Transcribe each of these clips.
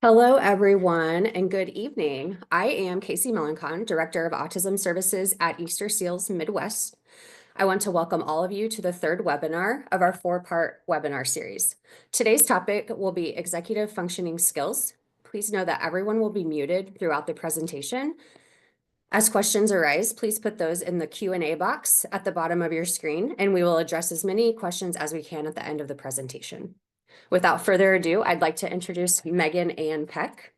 Hello, everyone, and good evening. I am Casey Melancon, Director of Autism Services at Easter Seals Midwest. I want to welcome all of you to the third webinar of our four-part webinar series. Today's topic will be executive functioning skills. Please know that everyone will be muted throughout the presentation. As questions arise, please put those in the Q&A box at the bottom of your screen, and we will address as many questions as we can at the end of the presentation. Without further ado, I'd like to introduce Megan Ann Peck.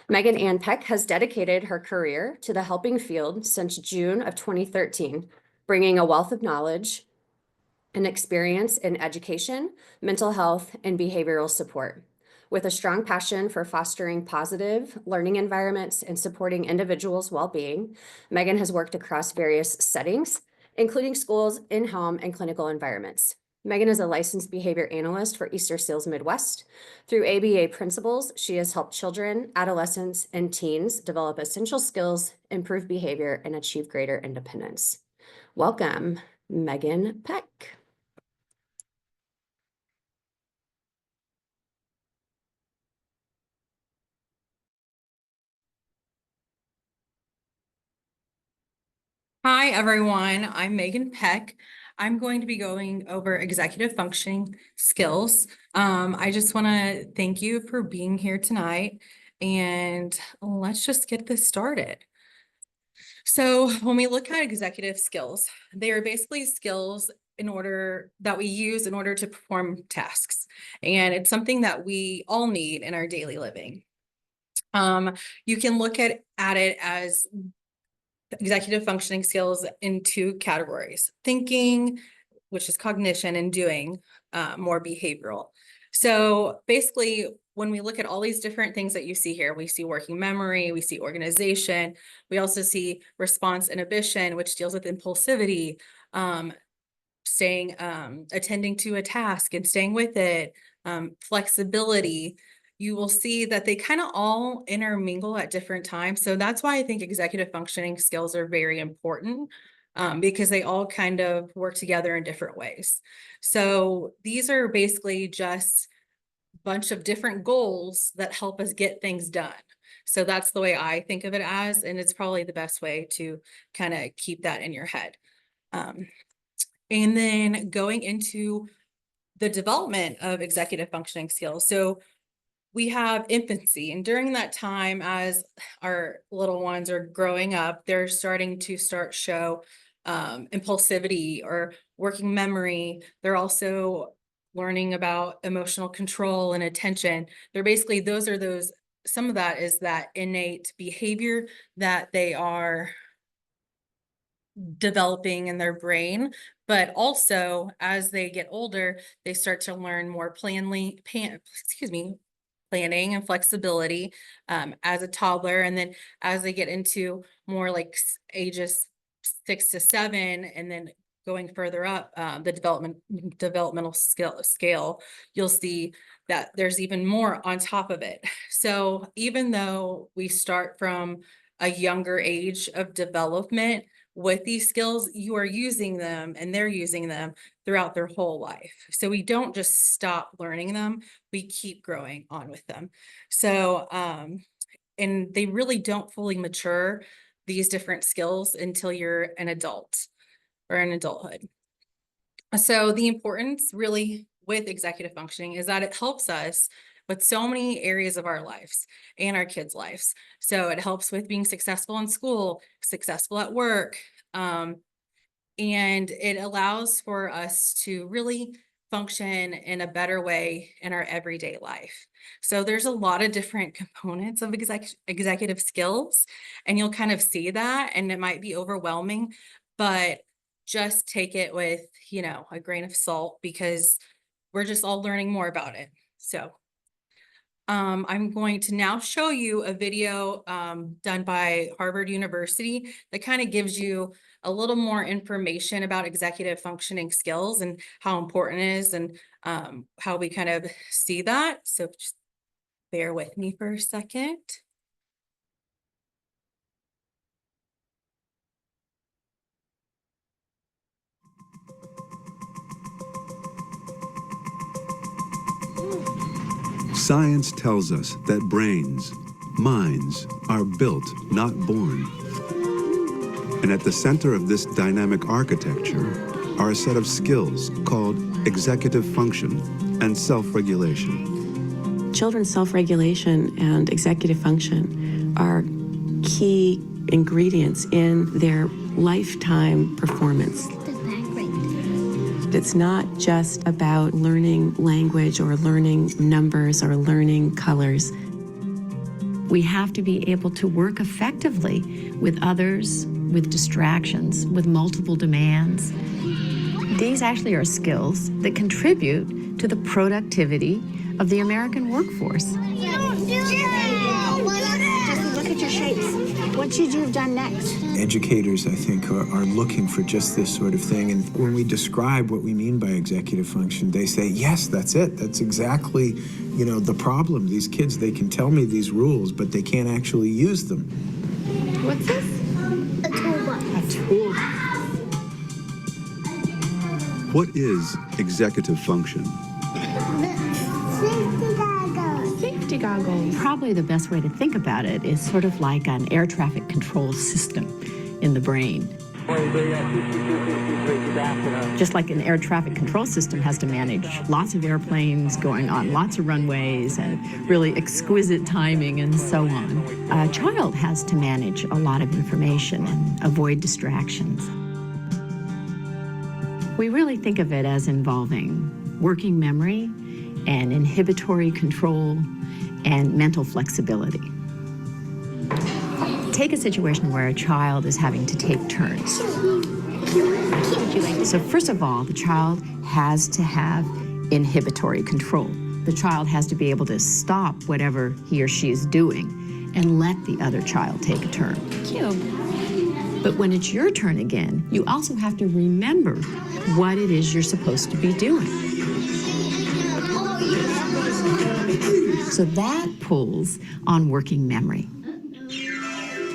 Megan Ann Peck has dedicated her career to the helping field since June of 2013, bringing a wealth of knowledge and experience in education, mental health, and behavioral support. With a strong passion for fostering positive learning environments and supporting individuals' well-being, Megan has worked across various settings, including schools, in-home, and clinical environments. Megan is a licensed behavior analyst for Easter Seals Midwest. Through ABA principles, she has helped children, adolescents, and teens develop essential skills, improve behavior, and achieve greater independence. Welcome, Megan Peck. Hi, everyone. I'm Megan Peck. I'm going to be going over executive functioning skills. I just want to thank you for being here tonight, and let's just get this started. So when we look at executive skills, they are basically skills that we use in order to perform tasks. And it's something that we all need in our daily living. You can look at it as executive functioning skills in two categories: thinking, which is cognition, and doing, more behavioral. So basically, when we look at all these different things that you see here, we see working memory, we see organization, we also see response inhibition, which deals with impulsivity, attending to a task and staying with it, flexibility. You will see that they kind of all intermingle at different times. So that's why I think executive functioning skills are very important, because they all kind of work together in different ways. So these are basically just a bunch of different goals that help us get things done. So that's the way I think of it as, and it's probably the best way to kind of keep that in your head. And then going into the development of executive functioning skills. So we have infancy, and during that time, as our little ones are growing up, they're starting to show impulsivity or working memory. They're also learning about emotional control and attention. They're basically, some of that is that innate behavior that they are developing in their brain, but also as they get older, they start to learn more planning and flexibility, as a toddler. And then as they get into more like ages 6 to 7, and then going further up, the developmental scale, you'll see that there's even more on top of it. So even though we start from a younger age of development with these skills, you are using them and they're using them throughout their whole life. So we don't just stop learning them, we keep growing on with them. So, and they really don't fully mature, these different skills, until you're an adult or in adulthood. So the importance really with executive functioning is that it helps us with so many areas of our lives and our kids' lives. So it helps with being successful in school, successful at work, and it allows for us to really function in a better way in our everyday life. So there's a lot of different components of executive skills, and you'll kind of see that, and it might be overwhelming, but just take it with, a grain of salt, because we're just all learning more about it. So I'm going to now show you a video done by Harvard University that kind of gives you a little more information about executive functioning skills and how important it is, and how we kind of see that. So just bear with me for a second. Science tells us that brains, minds, are built, not born. And at the center of this dynamic architecture are a set of skills called executive function and self-regulation. Children's self-regulation and executive function are key ingredients in their lifetime performance. It's not just about learning language or learning numbers or learning colors. We have to be able to work effectively with others, with distractions, with multiple demands. These actually are skills that contribute to the productivity of the American workforce. Just look at your shapes. What should you have done next? Educators, I think, are looking for just this sort of thing. And when we describe what we mean by executive function, they say, yes, that's it. That's exactly, the problem. These kids, they can tell me these rules, but they can't actually use them. What's this? A toolbox. A tool. What is executive function? Safety goggles. Probably the best way to think about it is sort of like an air traffic control system in the brain. Just like an air traffic control system has to manage lots of airplanes going on lots of runways and really exquisite timing and so on, a child has to manage a lot of information and avoid distractions. We really think of it as involving working memory and inhibitory control and mental flexibility. Take a situation where a child is having to take turns. So first of all, the child has to have inhibitory control. The child has to be able to stop whatever he or she is doing and let the other child take a turn. Cute. But when it's your turn again, you also have to remember what it is you're supposed to be doing. So that pulls on working memory.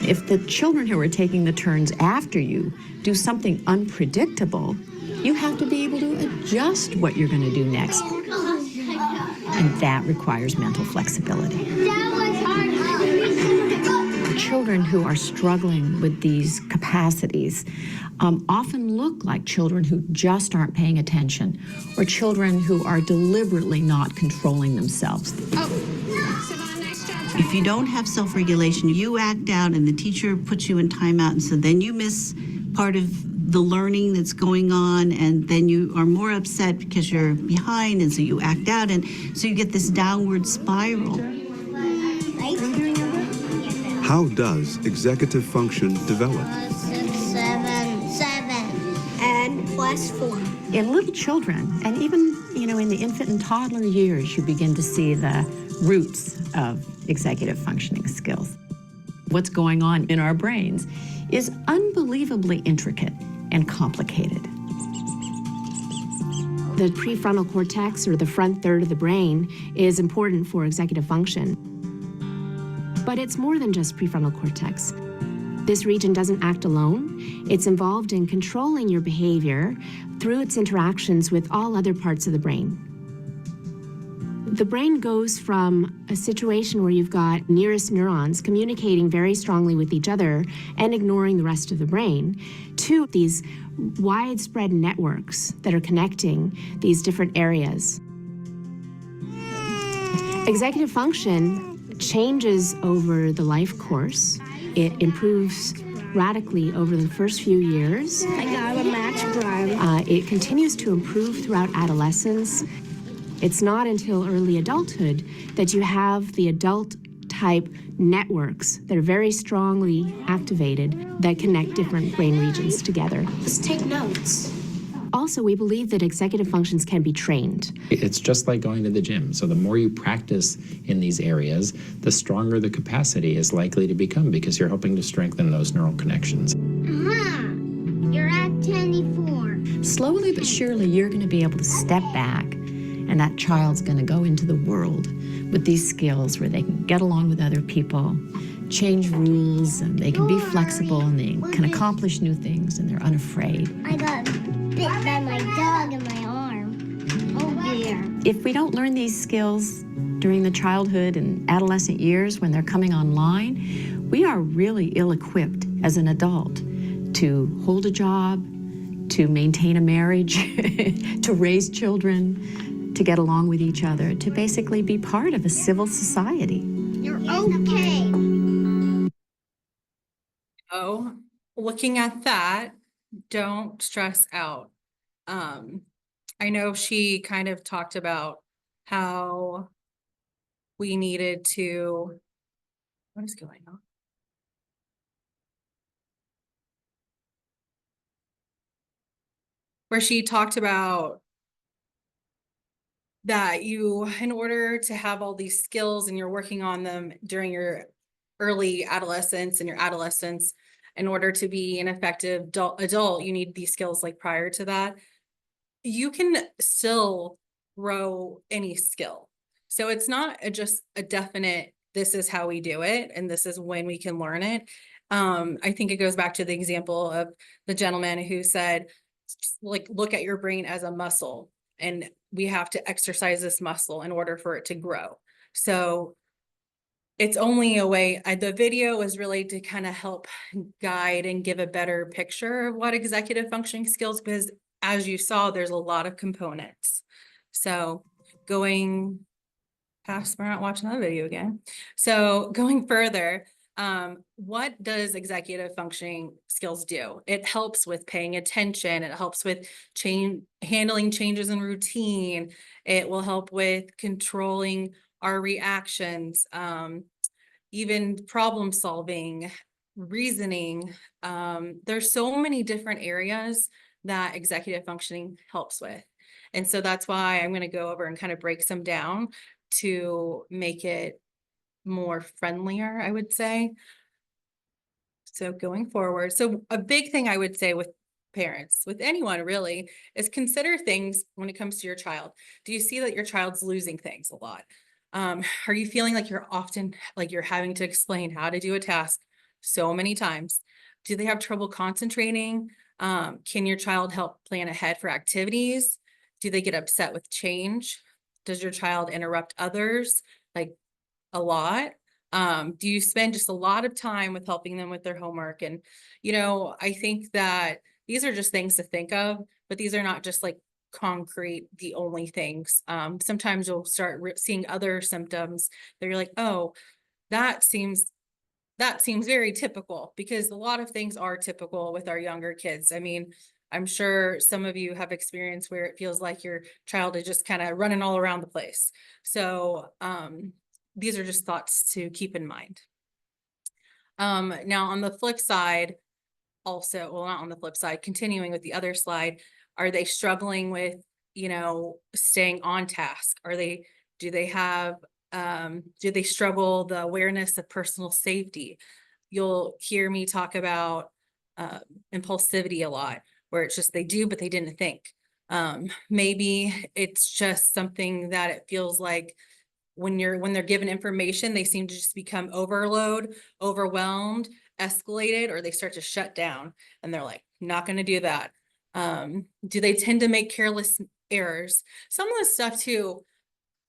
If the children who are taking the turns after you do something unpredictable, you have to be able to adjust what you're going to do next. And that requires mental flexibility. Children who are struggling with these capacities often look like children who just aren't paying attention, or children who are deliberately not controlling themselves. If you don't have self-regulation, you act out and the teacher puts you in timeout, and so then you miss part of the learning that's going on, and then you are more upset because you're behind, and so you act out, and so you get this downward spiral. How does executive function develop? 7, and +4. In little children, and even in the infant and toddler years, you begin to see the roots of executive functioning skills. What's going on in our brains is unbelievably intricate and complicated. The prefrontal cortex, or the front third of the brain, is important for executive function. But it's more than just prefrontal cortex. This region doesn't act alone. It's involved in controlling your behavior through its interactions with all other parts of the brain. The brain goes from a situation where you've got nearest neurons communicating very strongly with each other and ignoring the rest of the brain, to these widespread networks that are connecting these different areas. Executive function changes over the life course. It improves radically over the first few years. I got a match bribe. It continues to improve throughout adolescence. It's not until early adulthood that you have the adult-type networks that are very strongly activated that connect different brain regions together. Let's take notes. Also, we believe that executive functions can be trained. It's just like going to the gym. So the more you practice in these areas, the stronger the capacity is likely to become, because you're hoping to strengthen those neural connections. You're at 24. Slowly but surely, you're going to be able to step back, and that child's going to go into the world with these skills where they can get along with other people, change rules, and they can be flexible, and they can accomplish new things, and they're unafraid. I got bit by my dog in my arm. Oh dear. If we don't learn these skills, During the childhood and adolescent years when they're coming online, we are really ill-equipped as an adult to hold a job, to maintain a marriage, to raise children, to get along with each other, to basically be part of a civil society. You're okay. Oh, looking at that, don't stress out. I know she kind of talked about how we needed to, what is going on? Where she talked about that you, in order to have all these skills and you're working on them during your early adolescence and your adolescence, in order to be an effective adult, you need these skills like prior to that. You can still grow any skill. So it's not just a definite, this is how we do it, and this is when we can learn it. I think it goes back to the example of the gentleman who said, like, look at your brain as a muscle, and we have to exercise this muscle in order for it to grow. So it's only a way, the video was really to kind of help guide and give a better picture of what executive functioning skills, because as you saw, there's a lot of components. So going past, we're not watching that video again. So going further, what does executive functioning skills do? It helps with paying attention. It helps with handling changes in routine. It will help with controlling our reactions, even problem solving, reasoning. There's so many different areas that executive functioning helps with. And so that's why I'm going to go over and kind of break some down to make it more friendlier, I would say. So going forward, so a big thing I would say with parents, with anyone really, is consider things when it comes to your child. Do you see that your child's losing things a lot? Are you feeling like you're often, like you're having to explain how to do a task so many times? Do they have trouble concentrating? Can your child help plan ahead for activities? Do they get upset with change? Does your child interrupt others like a lot? Do you spend just a lot of time with helping them with their homework? And, I think that these are just things to think of, but these are not just like concrete, the only things. Sometimes you'll start seeing other symptoms that you're like, oh, that seems very typical, because a lot of things are typical with our younger kids. I mean, I'm sure some of you have experienced where it feels like your child is just kind of running all around the place. So these are just thoughts to keep in mind. Now on the flip side, also, well, not on the flip side, continuing with the other slide, are they struggling with, staying on task? Do they struggle the awareness of personal safety? You'll hear me talk about impulsivity a lot, where it's just they do, but they didn't think. Maybe it's just something that it feels like when they're given information, they seem to just become overwhelmed, escalated, or they start to shut down, and they're like, not going to do that. Do they tend to make careless errors? Some of the stuff too,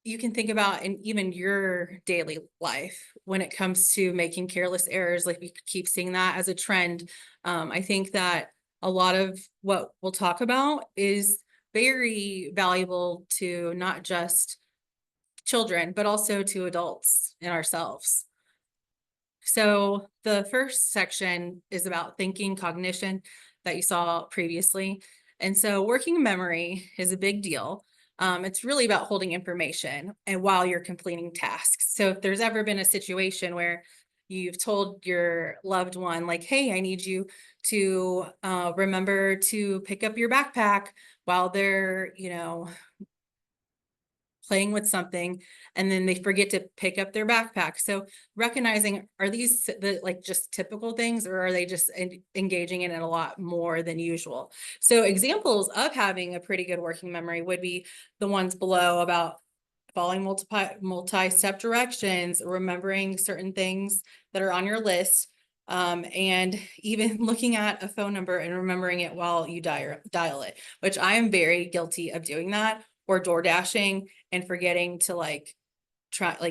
you can think about in even your daily life when it comes to making careless errors. Like, we keep seeing that as a trend. I think that a lot of what we'll talk about is very valuable to not just children, but also to adults and ourselves. So the first section is about thinking, cognition, that you saw previously. And so working memory is a big deal. It's really about holding information and while you're completing tasks. So if there's ever been a situation where you've told your loved one, like, hey, I need you to remember to pick up your backpack while they're, playing with something, and then they forget to pick up their backpack. So recognizing, are these the like just typical things, or are they just engaging in it a lot more than usual? So examples of having a pretty good working memory would be the ones below about following multi-step directions, remembering certain things that are on your list, and even looking at a phone number and remembering it while you dial it, which I am very guilty of doing that, or door dashing and forgetting to like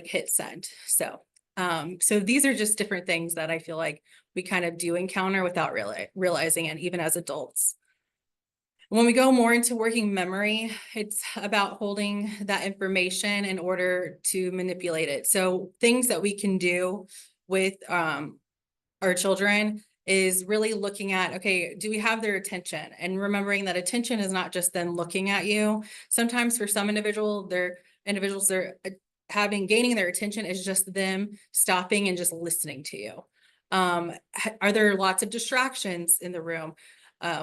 hit send. So these are just different things that I feel like we kind of do encounter without realizing it, even as adults. When we go more into working memory, it's about holding that information in order to manipulate it. So things that we can do with our children is really looking at, okay, do we have their attention? And remembering that attention is not just them looking at you. Sometimes for some individuals, they're gaining their attention is just them stopping and just listening to you. Are there lots of distractions in the room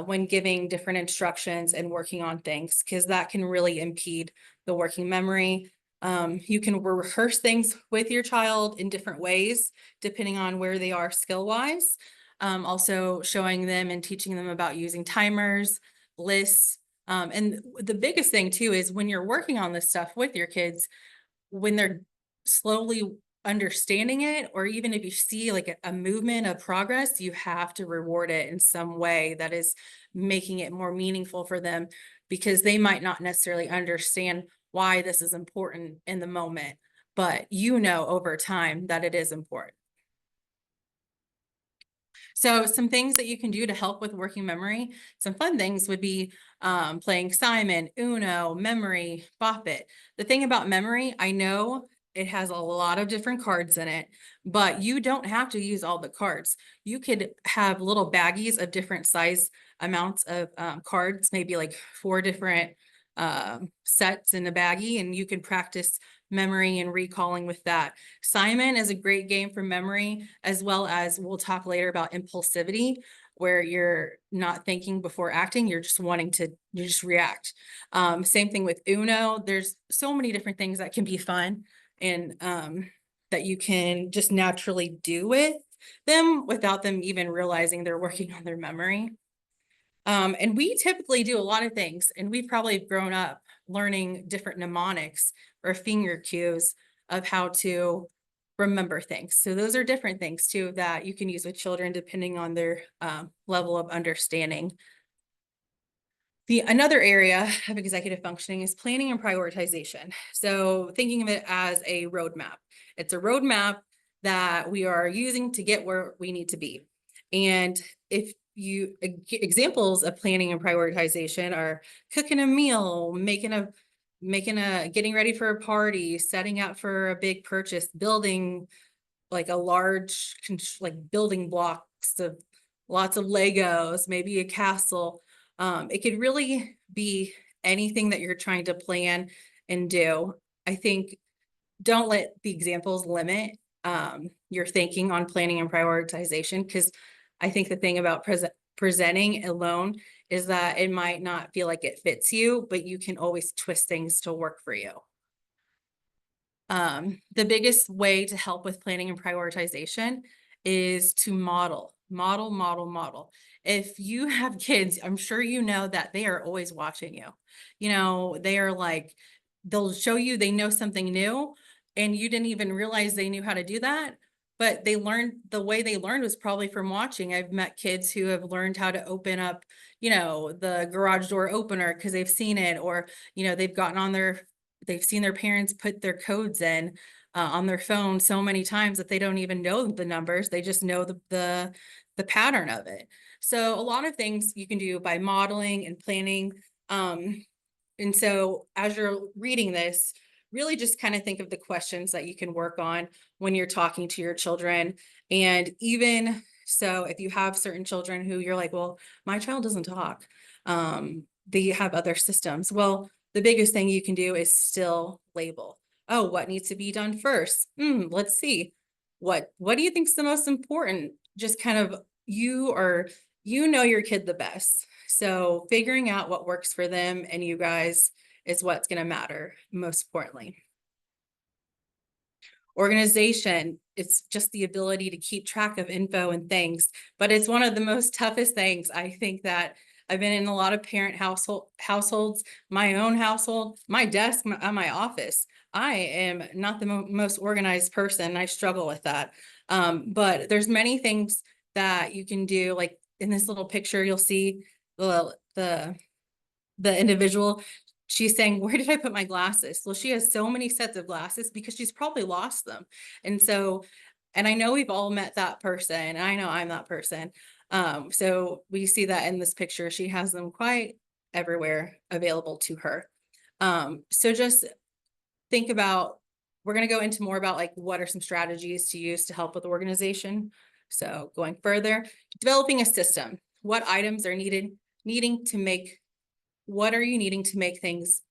when giving different instructions and working on things? Because that can really impede the working memory. You can rehearse things with your child in different ways, depending on where they are skill-wise. Also showing them and teaching them about using timers, lists. And the biggest thing too is when you're working on this stuff with your kids, when they're slowly understanding it, or even if you see like a movement of progress, you have to reward it in some way that is making it more meaningful for them, because they might not necessarily understand why this is important in the moment, but you know over time that it is important. So some things that you can do to help with working memory, some fun things would be playing Simon, Uno, memory, Bop It. The thing about memory, I know it has a lot of different cards in it, but you don't have to use all the cards. You could have little baggies of different size amounts of cards, maybe like 4 different sets in a baggie, and you can practice memory and recalling with that. Simon is a great game for memory, as well as we'll talk later about impulsivity, where you're not thinking before acting, you're just you just react. Same thing with Uno. There's so many different things that can be fun and that you can just naturally do with them without them even realizing they're working on their memory. And we typically do a lot of things, and we've probably grown up learning different mnemonics or finger cues of how to remember things. So those are different things too that you can use with children depending on their level of understanding. Another area of executive functioning is planning and prioritization. So thinking of it as a roadmap. It's a roadmap that we are using to get where we need to be. And if you examples of planning and prioritization are cooking a meal, getting ready for a party, setting out for a big purchase, building like a large building blocks of lots of Legos, maybe a castle. It could really be anything that you're trying to plan and do. I think don't let the examples limit your thinking on planning and prioritization, because I think the thing about presenting alone is that it might not feel like it fits you, but you can always twist things to work for you. The biggest way to help with planning and prioritization is to model. If you have kids, I'm sure you know that they are always watching you. You know, they are like, they'll show you they know something new and you didn't even realize they knew how to do that. But the way they learned was probably from watching. I've met kids who have learned how to open up, the garage door opener because they've seen it, or, they've seen their parents put their codes in on their phone so many times that they don't even know the numbers. They just know the pattern of it. So a lot of things you can do by modeling and planning. And so as you're reading this, really just kind of think of the questions that you can work on when you're talking to your children. And even so, if you have certain children who you're like, well, my child doesn't talk, they have other systems. Well, the biggest thing you can do is still label. Oh, what needs to be done first? Let's see. What do you think is the most important? Just kind of you know your kid the best. So figuring out what works for them and you guys is what's going to matter most importantly. Organization, it's just the ability to keep track of info and things, but it's one of the most toughest things. I think that I've been in a lot of parent households, my own household, my desk at my office. I am not the most organized person. I struggle with that. But there's many things that you can do. Like in this little picture, you'll see the individual. she's saying, where did I put my glasses? Well, she has so many sets of glasses because she's probably lost them. And so, and I know we've all met that person, and I know I'm that person. So we see that in this picture, she has them quite everywhere available to her. So just think about, we're going to go into more about like what are some strategies to use to help with organization. So going further, developing a system. What items are needing to make, what are you needing to make things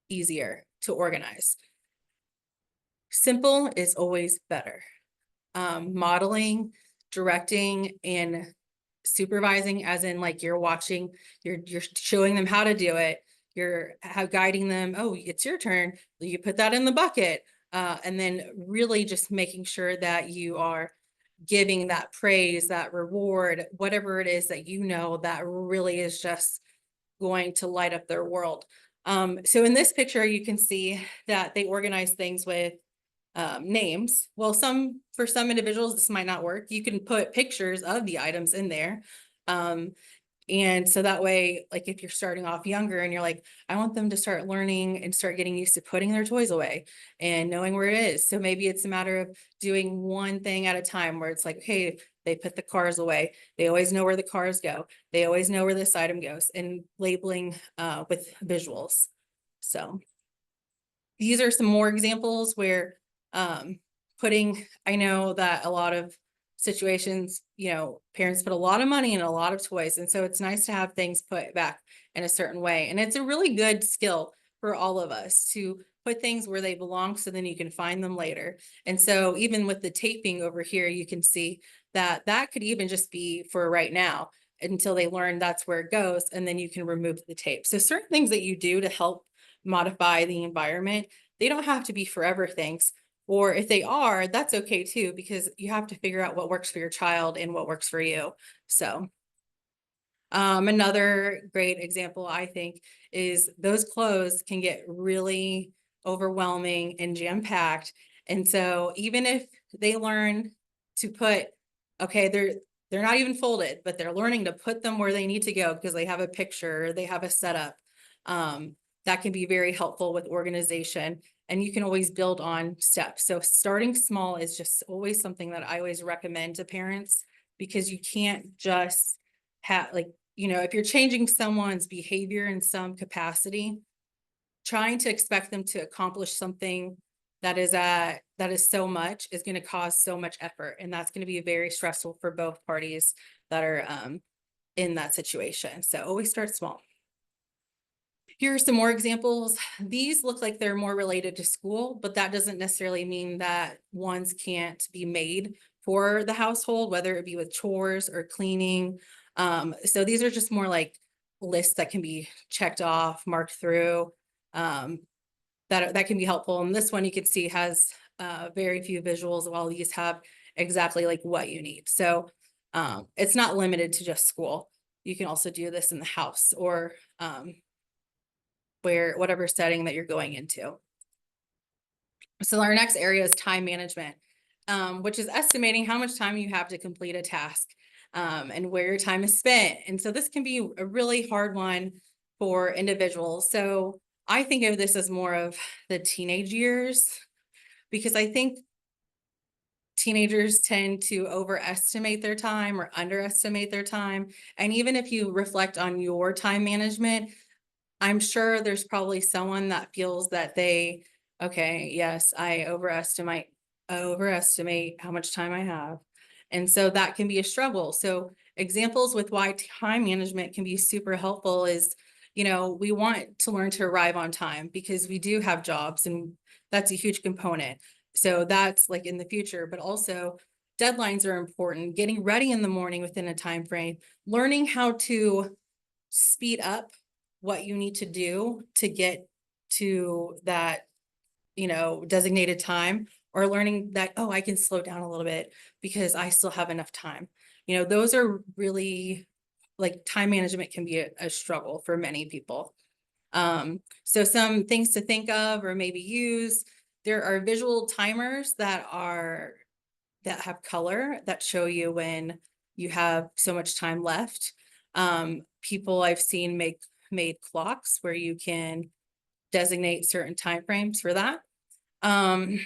easier to organize? Simple is always better. Modeling, directing, and supervising, as in like you're watching, you're showing them how to do it. You're guiding them. Oh, it's your turn. You put that in the bucket. And then really just making sure that you are giving that praise, that reward, whatever it is that you know that really is just going to light up their world. So in this picture, you can see that they organize things with names. Well, for some individuals, this might not work. You can put pictures of the items in there. And so that way, like if you're starting off younger and you're like, I want them to start learning and start getting used to putting their toys away and knowing where it is. So maybe it's a matter of doing one thing at a time where it's like, hey, they put the cars away. They always know where the cars go. They always know where this item goes, and labeling with visuals. So these are some more examples where I know that a lot of situations, parents put a lot of money in a lot of toys. And so it's nice to have things put back in a certain way. And it's a really good skill for all of us to put things where they belong so then you can find them later. And so even with the taping over here, you can see that that could even just be for right now until they learn that's where it goes. And then you can remove the tape. So certain things that you do to help modify the environment, they don't have to be forever things. Or if they are, that's okay too, because you have to figure out what works for your child and what works for you. So another great example, I think, is those clothes can get really overwhelming and jam-packed. And so even if they learn to put, okay, they're not even folded, but they're learning to put them where they need to go because they have a picture, they have a setup. That can be very helpful with organization. And you can always build on steps. So starting small is just always something that I always recommend to parents, because you can't just have if you're changing someone's behavior in some capacity, trying to expect them to accomplish something that is so much is going to cause so much effort. And that's going to be very stressful for both parties that are in that situation. So always start small. Here are some more examples. These look like they're more related to school, but that doesn't necessarily mean that ones can't be made for the household, whether it be with chores or cleaning. So these are just more like lists that can be checked off, marked through, that can be helpful. And this one you can see has very few visuals, while these have exactly like what you need. So it's not limited to just school. You can also do this in the house or whatever setting that you're going into. So our next area is time management, which is estimating how much time you have to complete a task and where your time is spent. And so this can be a really hard one for individuals. So I think of this as more of the teenage years, because I think teenagers tend to overestimate their time or underestimate their time. And even if you reflect on your time management, I'm sure there's probably someone that feels that okay, yes, I overestimate how much time I have. And so that can be a struggle. So examples with why time management can be super helpful is, we want to learn to arrive on time because we do have jobs, and that's a huge component. So that's like in the future, but also deadlines are important. Getting ready in the morning within a time frame, learning how to speed up what you need to do to get to that, designated time, or learning that, oh, I can slow down a little bit because I still have enough time. Those are really, like, time management can be a struggle for many people. So some things to think of or maybe use, there are visual timers that have color that show you when you have so much time left. People I've seen made clocks where you can designate certain timeframes for that. And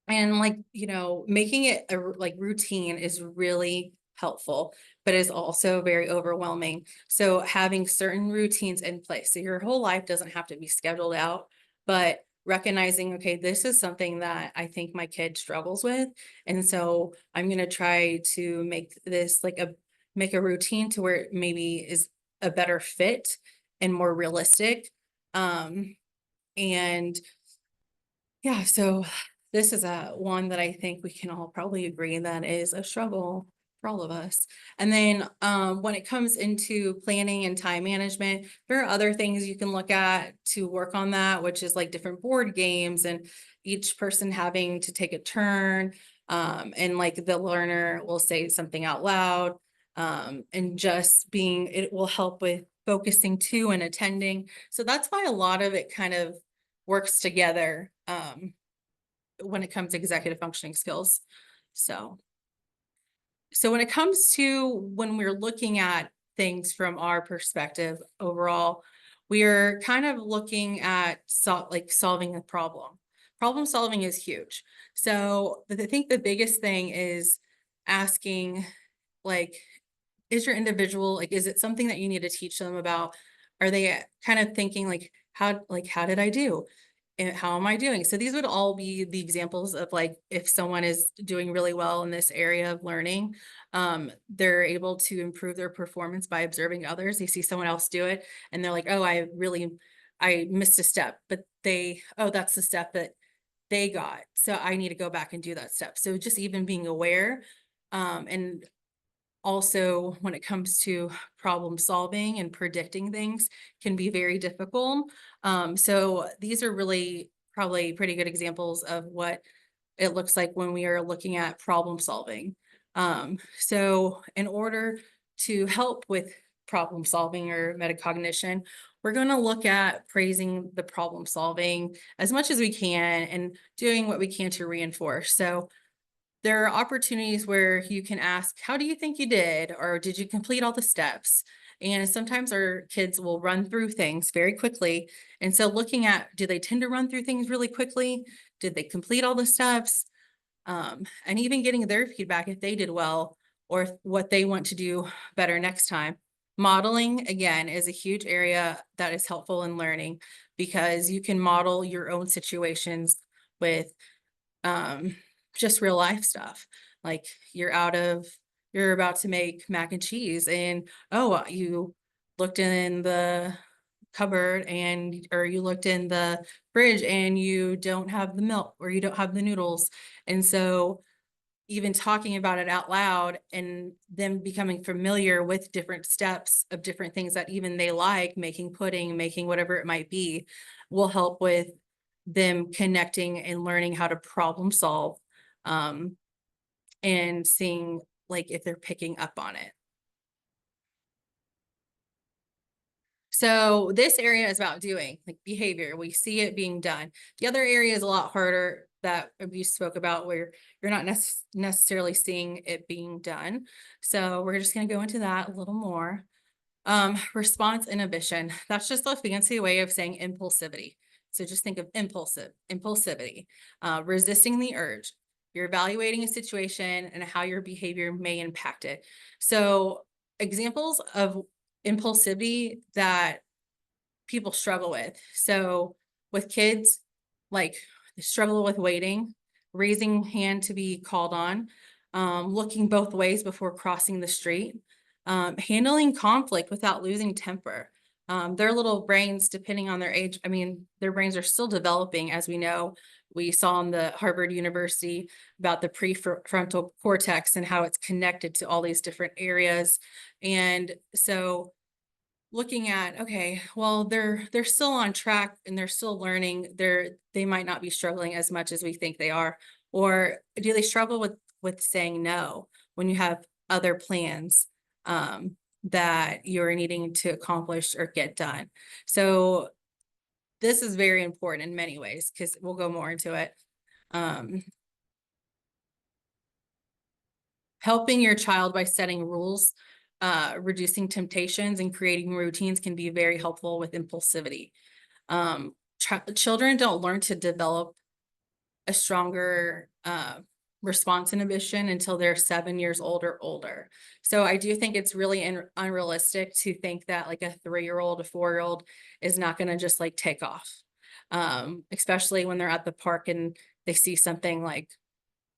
like, you know, making it a like routine is really helpful, but is also very overwhelming. So having certain routines in place, so your whole life doesn't have to be scheduled out, but recognizing, okay, this is something that I think my kid struggles with. And so I'm going to try to make this like make a routine to where it maybe is a better fit and more realistic. And yeah, so this is a one that I think we can all probably agree that is a struggle for all of us. And then when it comes into planning and time management, there are other things you can look at to work on that, which is like different board games and each person having to take a turn. And like the learner will say something out loud, and just being, it will help with focusing too and attending. So that's why a lot of it kind of works together when it comes to executive functioning skills. So when it comes to when we're looking at things from our perspective overall, we're kind of looking at solving a problem. Problem solving is huge. So I think the biggest thing is asking, like, is your individual, like, is it something that you need to teach them about? Are they kind of thinking how did I do? And how am I doing? So these would all be the examples of like, if someone is doing really well in this area of learning, they're able to improve their performance by observing others. They see someone else do it and they're like, oh, I missed a step, but that's the step that they got. So I need to go back and do that step. So just even being aware, and also when it comes to problem solving and predicting things can be very difficult. So these are really probably pretty good examples of what it looks like when we are looking at problem solving. So in order to help with problem solving or metacognition, we're going to look at praising the problem solving as much as we can and doing what we can to reinforce. So there are opportunities where you can ask, how do you think you did? Or did you complete all the steps? And sometimes our kids will run through things very quickly. And so looking at, do they tend to run through things really quickly? Did they complete all the steps? And even getting their feedback if they did well or what they want to do better next time. Modeling, again, is a huge area that is helpful in learning because you can model your own situations with just real life stuff. Like you're about to make mac and cheese and you looked in the cupboard or you looked in the fridge and you don't have the milk or you don't have the noodles. And so even talking about it out loud and them becoming familiar with different steps of different things that even they like, making pudding, making whatever it might be, will help with them connecting and learning how to problem solve, and seeing like if they're picking up on it. So this area is about doing like behavior. We see it being done. The other area is a lot harder that we spoke about where you're not necessarily seeing it being done. So we're just going to go into that a little more. Response inhibition. That's just a fancy way of saying impulsivity. So just think of impulsivity, resisting the urge. You're evaluating a situation and how your behavior may impact it. So examples of impulsivity that people struggle with. So with kids, like they struggle with waiting, raising hand to be called on, looking both ways before crossing the street, handling conflict without losing temper. Their little brains, depending on their age, I mean, their brains are still developing, as we know. We saw in the Harvard University about the prefrontal cortex and how it's connected to all these different areas. And so looking at, okay, well, they're still on track and they're still learning. They might not be struggling as much as we think they are. Or do they struggle with saying no when you have other plans that you're needing to accomplish or get done? So this is very important in many ways because we'll go more into it. Helping your child by setting rules, reducing temptations and creating routines can be very helpful with impulsivity. Children don't learn to develop a stronger response inhibition until they're 7 years old or older. So I do think it's really unrealistic to think that like a 3-year-old, a 4-year-old is not going to just like take off, especially when they're at the park and they see something like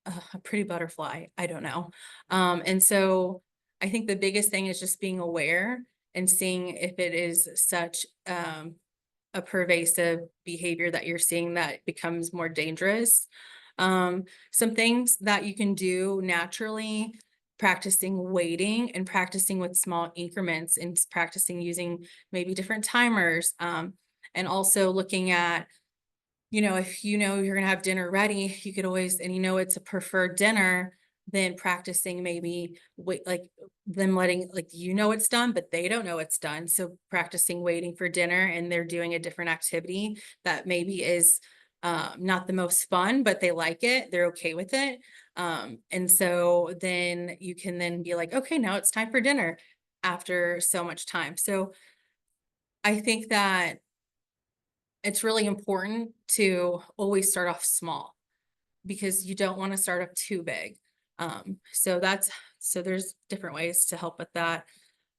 a pretty butterfly. I don't know. And so I think the biggest thing is just being aware and seeing if it is such a pervasive behavior that you're seeing that becomes more dangerous. Some things that you can do naturally, practicing waiting and practicing with small increments and practicing using maybe different timers, and also looking at, if you're gonna have dinner ready, you could always, and it's a preferred dinner, then practicing maybe wait, like them letting, like, it's done, but they don't know it's done. So practicing waiting for dinner and they're doing a different activity that maybe is not the most fun, but they like it, they're okay with it. And so then you can then be like, okay, now it's time for dinner after so much time. So I think that it's really important to always start off small because you don't want to start off too big. So there's different ways to help with that.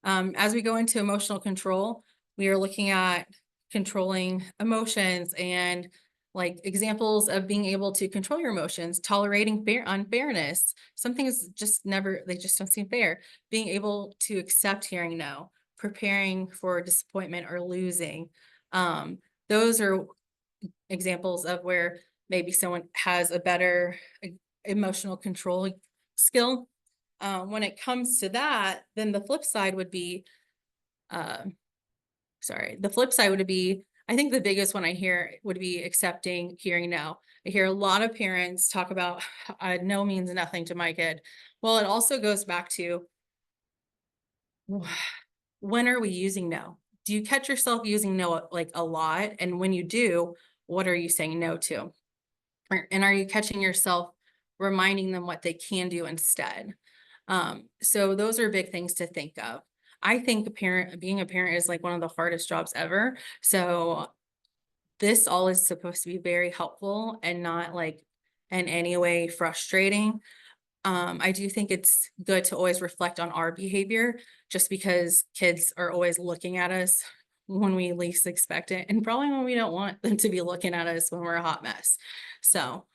As we go into emotional control, we are looking at controlling emotions and like examples of being able to control your emotions, tolerating unfairness. Some things they just don't seem fair. Being able to accept hearing no, preparing for disappointment or losing. Those are examples of where maybe someone has a better emotional control skill. When it comes to that, then the flip side would be, I think the biggest one I hear would be accepting hearing no. I hear a lot of parents talk about no means nothing to my kid. Well, it also goes back to when are we using no? Do you catch yourself using no like a lot? And when you do, what are you saying no to? And are you catching yourself reminding them what they can do instead? So those are big things to think of. I think being a parent is like one of the hardest jobs ever. So this all is supposed to be very helpful and not like in any way frustrating. I do think it's good to always reflect on our behavior just because kids are always looking at us when we least expect it and probably when we don't want them to be looking at us when we're a hot mess. So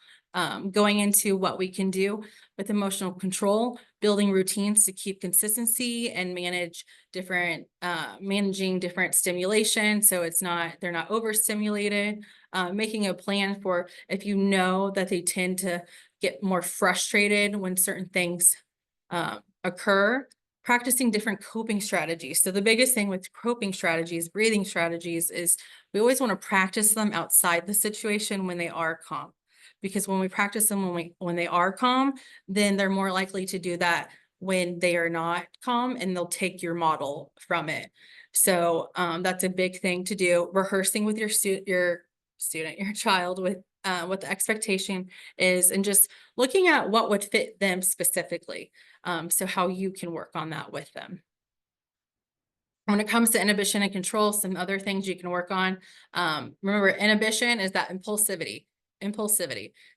going into what we can do with emotional control, building routines to keep consistency and managing different stimulation. So they're not overstimulated, making a plan for if you know that they tend to get more frustrated when certain things occur, practicing different coping strategies. So the biggest thing with coping strategies, breathing strategies, is we always want to practice them outside the situation when they are calm. Because when we practice them when they are calm, then they're more likely to do that when they are not calm, and they'll take your model from it. So that's a big thing to do. Rehearsing with your child with what the expectation is, and just looking at what would fit them specifically. So how you can work on that with them. When it comes to inhibition and control, some other things you can work on. Remember, inhibition is that impulsivity.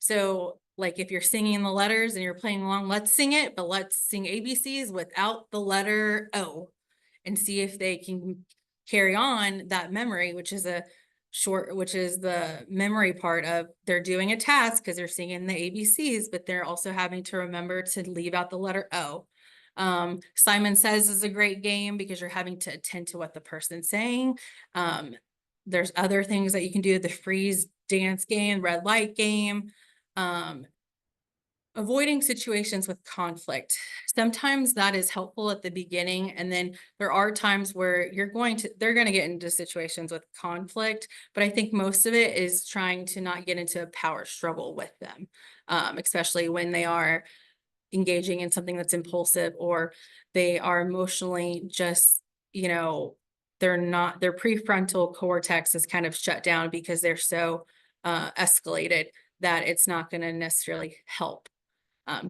So like if you're singing the letters and you're playing along, let's sing it, but let's sing ABCs without the letter O and see if they can carry on that memory, which is the memory part of they're doing a task because they're singing the ABCs, but they're also having to remember to leave out the letter O. Simon Says is a great game because you're having to attend to what the person's saying. There's other things that you can do, the freeze dance game, red light game, avoiding situations with conflict. Sometimes that is helpful at the beginning. And then there are times where they're going to get into situations with conflict, but I think most of it is trying to not get into a power struggle with them, especially when they are engaging in something that's impulsive or they are emotionally just, their prefrontal cortex is kind of shut down because they're so escalated that it's not going to necessarily help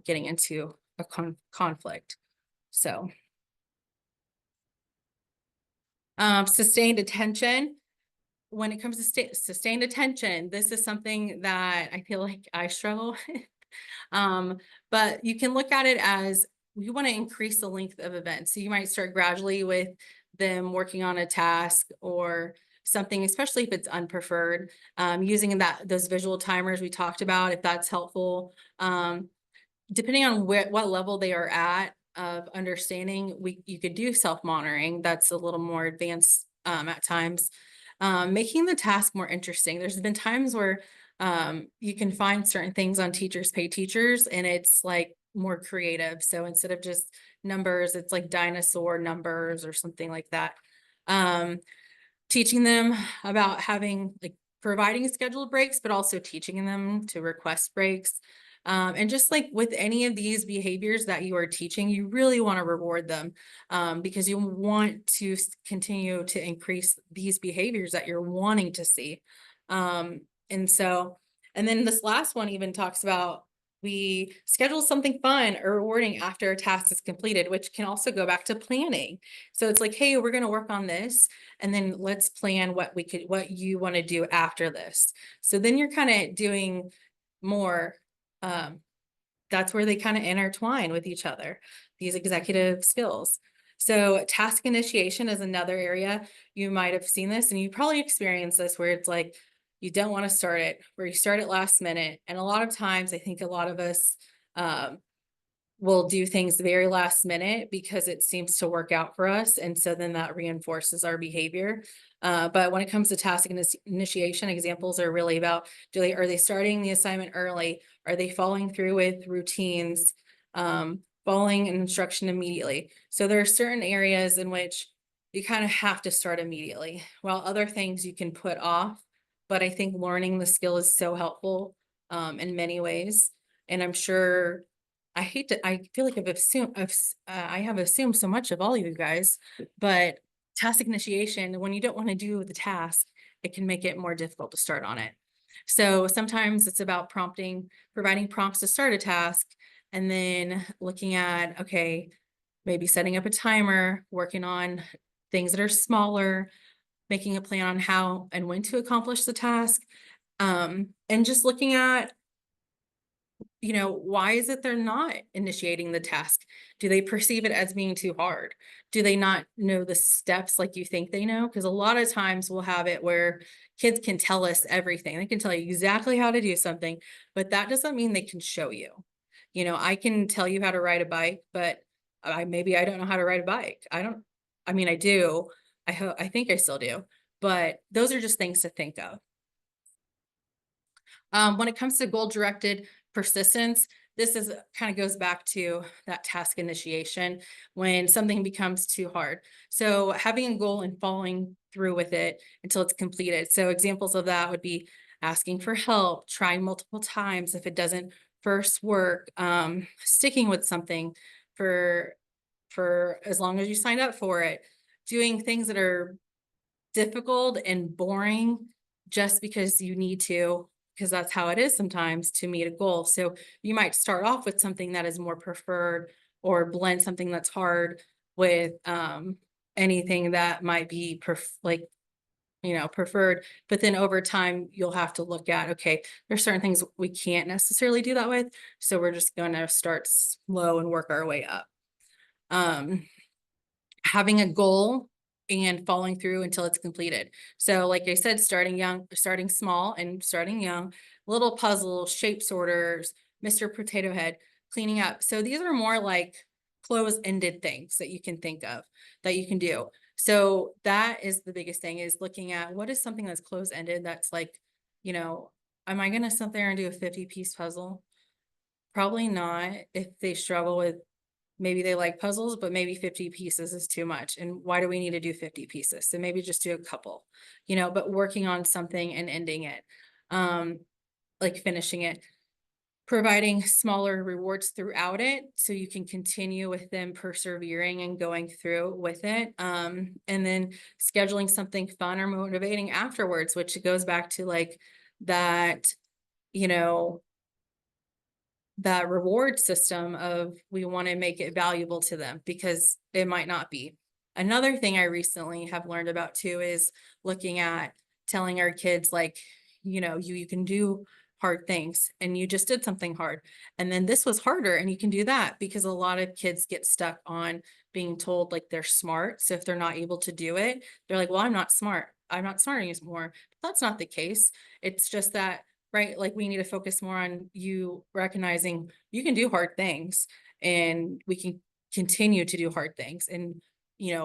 getting into a conflict. So sustained attention. when it comes to sustained attention, this is something that I feel like I struggle with. But you can look at it as you want to increase the length of events. So you might start gradually with them working on a task or something, especially if it's unpreferred, using those visual timers we talked about, if that's helpful. Depending on what level they are at of understanding, you could do self-monitoring. That's a little more advanced at times. Making the task more interesting. There's been times where you can find certain things on Teachers Pay Teachers and it's like more creative. So instead of just numbers, it's like dinosaur numbers or something like that. Teaching them about providing scheduled breaks, but also teaching them to request breaks. And just like with any of these behaviors that you are teaching, you really want to reward them because you want to continue to increase these behaviors that you're wanting to see. And then this last one even talks about we schedule something fun or rewarding after a task is completed, which can also go back to planning. So it's like, hey, we're going to work on this, and then let's plan what you want to do after this. So then you're kind of doing more. That's where they kind of intertwine with each other, these executive skills. So task initiation is another area. You might have seen this and you probably experienced this where it's like, you don't want to start it, where you start it last minute. And a lot of times I think a lot of us will do things very last minute because it seems to work out for us. And so then that reinforces our behavior. But when it comes to task initiation, examples are really about, are they starting the assignment early? Are they following through with routines? Following an instruction immediately? So there are certain areas in which you kind of have to start immediately, while other things you can put off. But I think learning the skill is so helpful in many ways. And I'm sure I feel like I have assumed so much of all you guys, but task initiation, when you don't want to do the task, it can make it more difficult to start on it. So sometimes it's about providing prompts to start a task, and then looking at, okay, maybe setting up a timer, working on things that are smaller, making a plan on how and when to accomplish the task, and just looking at, why is it they're not initiating the task? Do they perceive it as being too hard? Do they not know the steps like you think they know? Because a lot of times we'll have it where kids can tell us everything. They can tell you exactly how to do something, but that doesn't mean they can show you. I can tell you how to ride a bike, but maybe I don't know how to ride a bike. I do. I think I still do, but those are just things to think of. When it comes to goal-directed persistence, this kind of goes back to that task initiation when something becomes too hard. So having a goal and following through with it until it's completed. So examples of that would be asking for help, trying multiple times if it doesn't first work, sticking with something for as long as you signed up for it, doing things that are difficult and boring just because you need to, because that's how it is sometimes to meet a goal. So you might start off with something that is more preferred or blend something that's hard with anything that might be preferred. But then over time, you'll have to look at, okay, there's certain things we can't necessarily do that with. So we're just going to start slow and work our way up. Having a goal and following through until it's completed. So like I said, starting small and starting young, little puzzles, shape sorters, Mr. Potato Head, cleaning up. So these are more like close-ended things that you can think of that you can do. So that is the biggest thing, is looking at what is something that's close-ended that's like, am I going to sit there and do a 50-piece puzzle? Probably not. If they struggle with, maybe they like puzzles, but maybe 50 pieces is too much. And why do we need to do 50 pieces? So maybe just do a couple, but working on something and ending it, like finishing it, providing smaller rewards throughout it so you can continue with them persevering and going through with it. And then scheduling something fun or motivating afterwards, which goes back to like that, that reward system of, we want to make it valuable to them because it might not be. Another thing I recently have learned about too is looking at telling our kids like, you can do hard things, and you just did something hard. And then this was harder and you can do that, because a lot of kids get stuck on being told like they're smart. So if they're not able to do it, they're like, well, I'm not smart. I'm not smart anymore. But that's not the case. It's just that, right? Like we need to focus more on you recognizing you can do hard things, and we can continue to do hard things, and,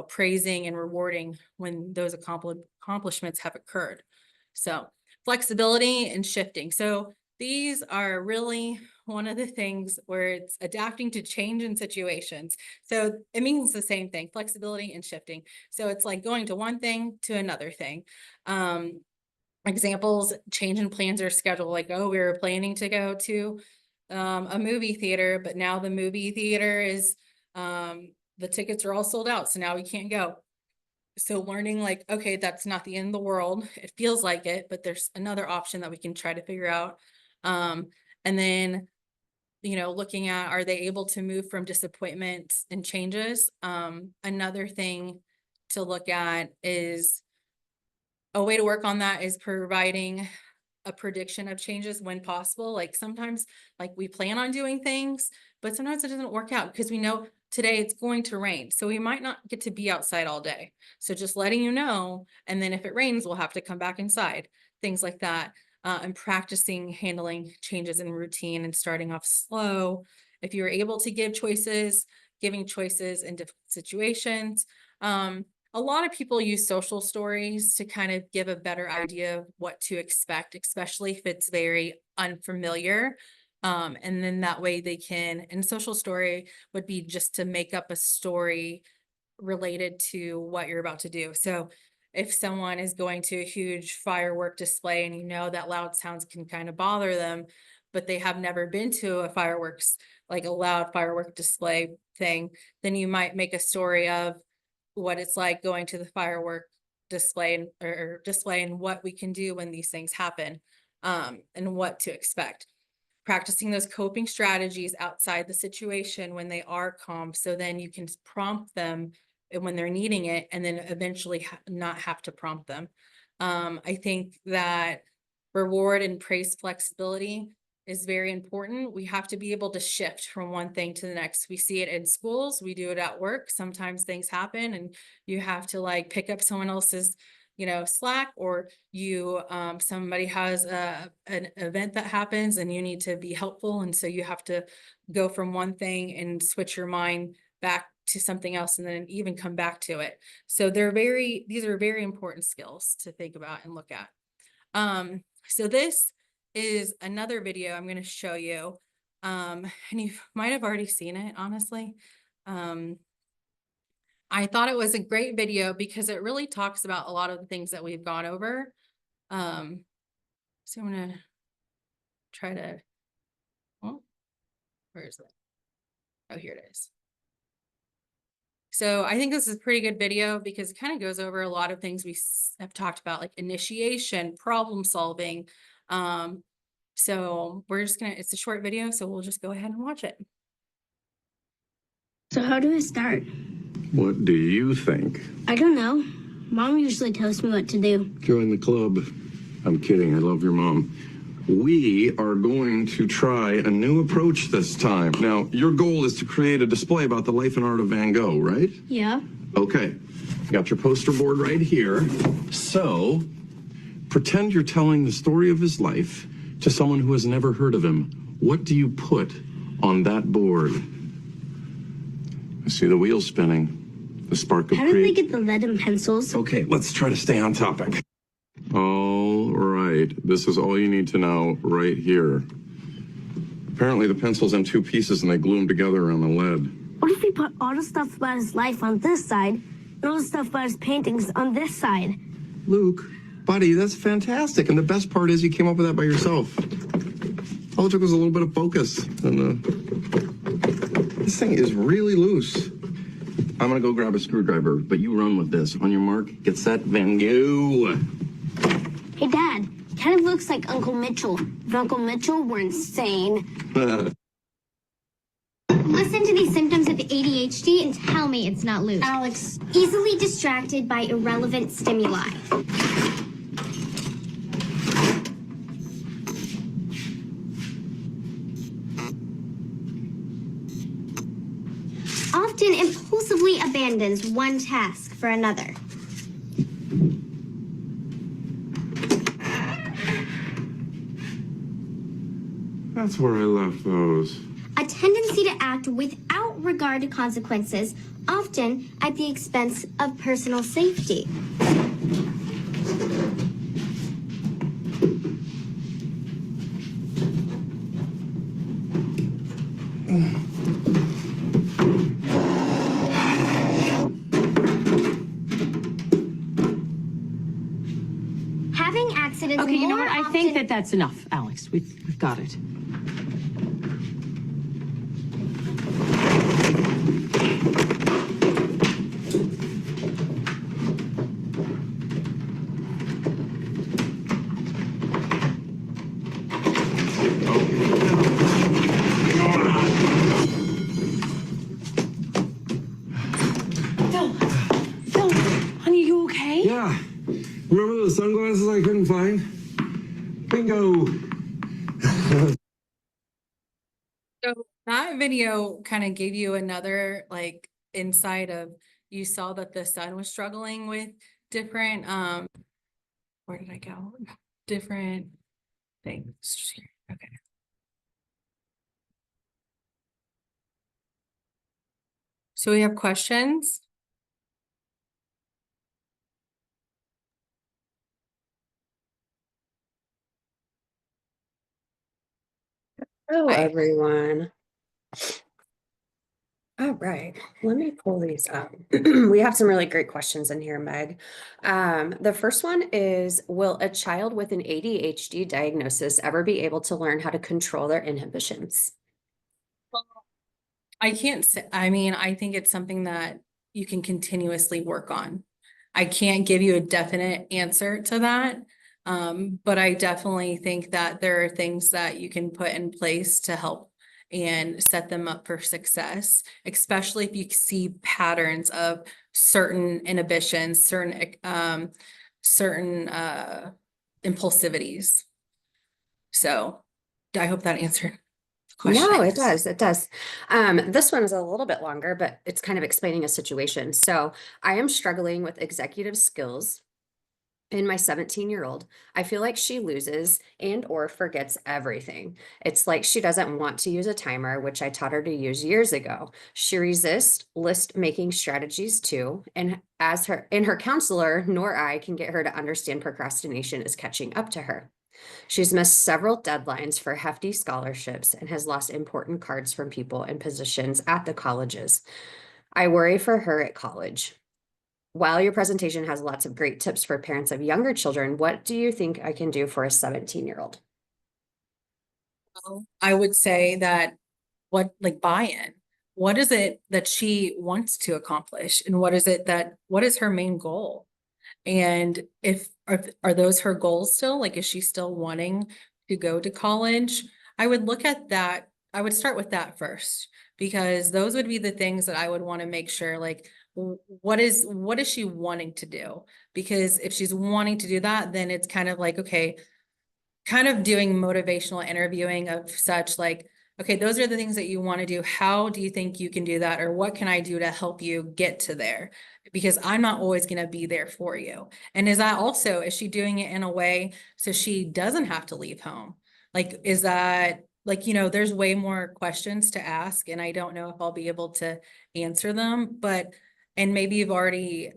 praising and rewarding when those accomplishments have occurred. So flexibility and shifting. So these are really one of the things where it's adapting to change in situations. So it means the same thing, flexibility and shifting. So it's like going to one thing to another thing. Examples, change in plans or schedule, like, oh, we were planning to go to a movie theater, but now the movie theater is, the tickets are all sold out, so now we can't go. So learning like, okay, that's not the end of the world. It feels like it, but there's another option that we can try to figure out. And then, looking at, are they able to move from disappointments and changes? Another thing to look at is a way to work on that is providing a prediction of changes when possible. Like sometimes like we plan on doing things, but sometimes it doesn't work out because we know today it's going to rain. So we might not get to be outside all day. So just letting you know, and then if it rains, we'll have to come back inside, things like that. And practicing handling changes in routine and starting off slow. If you're able to give choices, giving choices in different situations. A lot of people use social stories to kind of give a better idea of what to expect, especially if it's very unfamiliar. And then that way they can, and social story would be just to make up a story related to what you're about to do. So if someone is going to a huge firework display and that loud sounds can kind of bother them, but they have never been to a fireworks, like a loud firework display thing, then you might make a story of what it's like going to the firework display and what we can do when these things happen, and what to expect. Practicing those coping strategies outside the situation when they are calm, so then you can prompt them when they're needing it, and then eventually not have to prompt them. I think that reward and praise flexibility is very important. We have to be able to shift from one thing to the next. We see it in schools, we do it at work. Sometimes things happen and you have to like pick up someone else's, slack, or somebody has an event that happens and you need to be helpful. And so you have to go from one thing and switch your mind back to something else and then even come back to it. So these are very important skills to think about and look at. So this is another video I'm going to show you. And you might have already seen it, honestly. I thought it was a great video because it really talks about a lot of the things that we've gone over. So I'm going to try to, where is it? Oh, here it is. So I think this is a pretty good video because it kind of goes over a lot of things we have talked about, like initiation, problem solving. So we're just it's a short video, so we'll just go ahead and watch it. So how do I start? What do you think? I don't know. Mom usually tells me what to do. Join the club. I'm kidding. I love your mom. We are going to try a new approach this time. Now, your goal is to create a display about the life and art of Van Gogh, right? Yeah. Okay. Got your poster board right here. So, pretend you're telling the story of his life to someone who has never heard of him. What do you put on that board? I see the wheels spinning. The spark of How did they get the lead and pencils? Okay, let's try to stay on topic. All right, this is all you need to know right here. Apparently the pencil's in two pieces and they glue them together around the lead. What if we put all the stuff about his life on this side and all the stuff about his paintings on this side? Luke, buddy, that's fantastic. And the best part is you came up with that by yourself. All it took was a little bit of focus. And this thing is really loose. I'm gonna go grab a screwdriver, but you run with this. On your mark, get set, Van Gogh. Hey, Dad, kind of looks like Uncle Mitchell. If Uncle Mitchell were insane. Listen to these symptoms of ADHD and tell me it's not loose. Alex. Easily distracted by irrelevant stimuli. often impulsively abandons one task for another. That's where I left those. A tendency to act without regard to consequences, often at the expense of personal safety. Having accidents. Okay, you know more what? I often- think that's enough, Alex. We've got it. Phil, honey, you okay? Yeah. Remember those sunglasses I couldn't find? Bingo. So that video kind of gave you another like insight of, you saw that the son was struggling with different, where did I go? Different things. Okay. So we have questions. Hello, Hi. everyone. All right, let me pull these up. We have some really great questions in here, Meg. The first one is, will a child with an ADHD diagnosis ever be able to learn how to control their inhibitions? I can't say, I mean, I think it's something that you can continuously work on. I can't give you a definite answer to that. But I definitely think that there are things that you can put in place to help and set them up for success, especially if you see patterns of certain inhibitions, certain impulsivities. So I hope that answered the question. No, it does. It does. This one is a little bit longer, but it's kind of explaining a situation. So I am struggling with executive skills in my 17-year-old. I feel like she loses and or forgets everything. It's like she doesn't want to use a timer, which I taught her to use years ago. She resists list making strategies too. And as her counselor, nor I can get her to understand procrastination is catching up to her. She's missed several deadlines for hefty scholarships and has lost important cards from people in positions at the colleges. I worry for her at college. While your presentation has lots of great tips for parents of younger children, what do you think I can do for a 17-year-old? I would say that buy-in. What is it that she wants to accomplish? And what is her main goal? And are those her goals still? Like, is she still wanting to go to college? I would look at that. I would start with that first, because those would be the things that I would want to make sure, like, what is she wanting to do? Because if she's wanting to do that, then it's kind of like, okay, kind of doing motivational interviewing of such, like, okay, those are the things that you want to do. How do you think you can do that? Or what can I do to help you get to there? Because I'm not always going to be there for you. And is she doing it in a way so she doesn't have to leave home? Like, is that like, there's way more questions to ask, and I don't know if I'll be able to answer them, and maybe you've already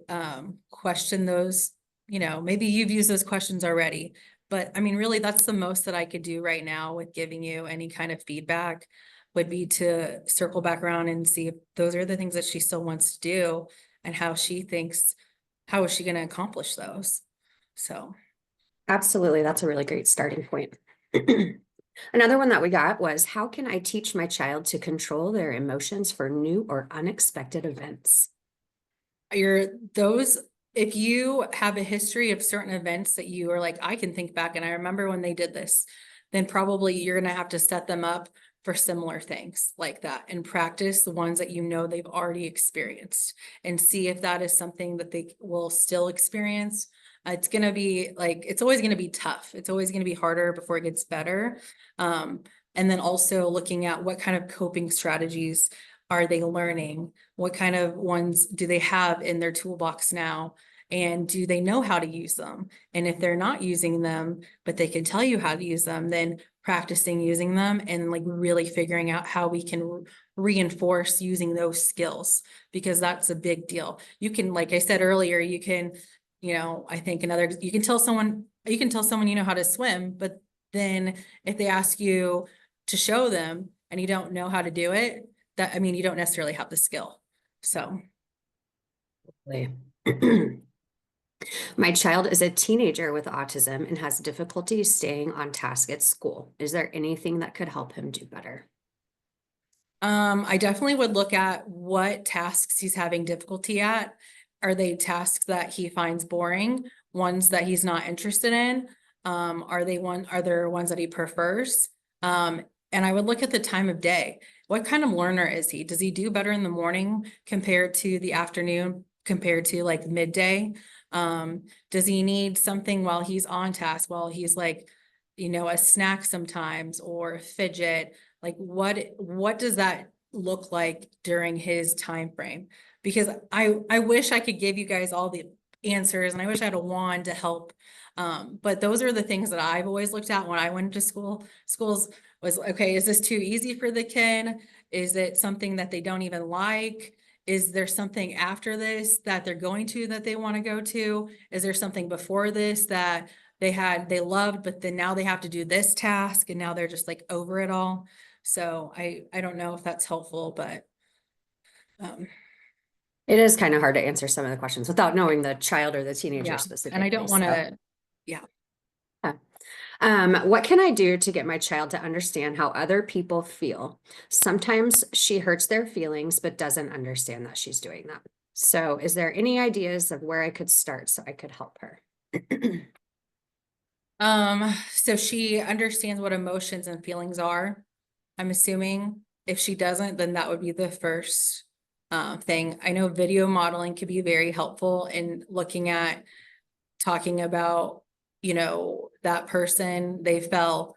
questioned those, maybe you've used those questions already. But I mean, really, that's the most that I could do right now with giving you any kind of feedback, would be to circle back around and see if those are the things that she still wants to do, and how is she going to accomplish those. So. Absolutely. That's a really great starting point. Another one that we got was, how can I teach my child to control their emotions for new or unexpected events? If you have a history of certain events that you are like, I can think back and I remember when they did this, then probably you're going to have to set them up for similar things like that and practice the ones that they've already experienced, and see if that is something that they will still experience. It's going to be like, it's always going to be tough. It's always going to be harder before it gets better. And then also looking at what kind of coping strategies are they learning? What kind of ones do they have in their toolbox now? And do they know how to use them? And if they're not using them, but they can tell you how to use them, then practicing using them and like really figuring out how we can reinforce using those skills, because that's a big deal. You can, like I said earlier, you can, I think you can tell someone you know how to swim, but then if they ask you to show them and you don't know how to do it, you don't necessarily have the skill. So. My child is a teenager with autism and has difficulty staying on task at school. Is there anything that could help him do better? I definitely would look at what tasks he's having difficulty at. Are they tasks that he finds boring, ones that he's not interested in? Are there ones that he prefers? And I would look at the time of day. What kind of learner is he? Does he do better in the morning compared to the afternoon, compared to like midday? Does he need something while he's on task, while he's like, a snack sometimes, or fidget? Like what does that look like during his time frame? Because I wish I could give you guys all the answers, and I wish I had a wand to help. But those are the things that I've always looked at when I went to schools was, okay, is this too easy for the kid? Is it something that they don't even like? Is there something after this that they're going to that they want to go to? Is there something before this that they loved, but then now they have to do this task and now they're just like over it all? So I don't know if that's helpful, but it is kind of hard to answer some of the questions without knowing the child or the teenager yeah, specifically. and I don't want to, what can I do to get my child to understand how other people feel? Sometimes she hurts their feelings, but doesn't understand that she's doing that. So is there any ideas of where I could start so I could help her? So she understands what emotions and feelings are. I'm assuming if she doesn't, then that would be the first thing. I know video modeling could be very helpful in looking at talking about, that person, they fell,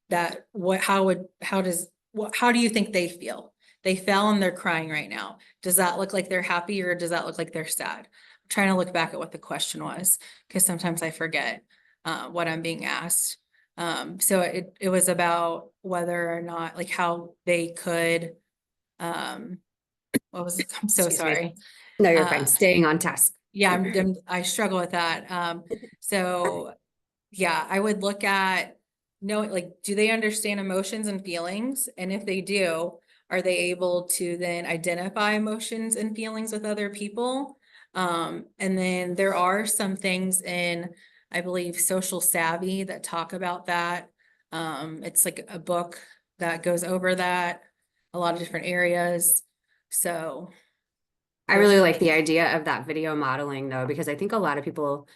that how do you think they feel? They fell and they're crying right now. Does that look like they're happy, or does that look like they're sad? I'm trying to look back at what the question was, because sometimes I forget what I'm being asked. So it was about whether or not, like, how they could, what was it? I'm so Excuse me. sorry. No, you're fine. Staying on task. Yeah, I struggle with that. So yeah, I would look at do they understand emotions and feelings? And if they do, are they able to then identify emotions and feelings with other people? And then there are some things in, I believe, Social Savvy that talk about that. It's like a book that goes over that, a lot of different areas. So I really like the idea of that video modeling though, because I think a lot of people,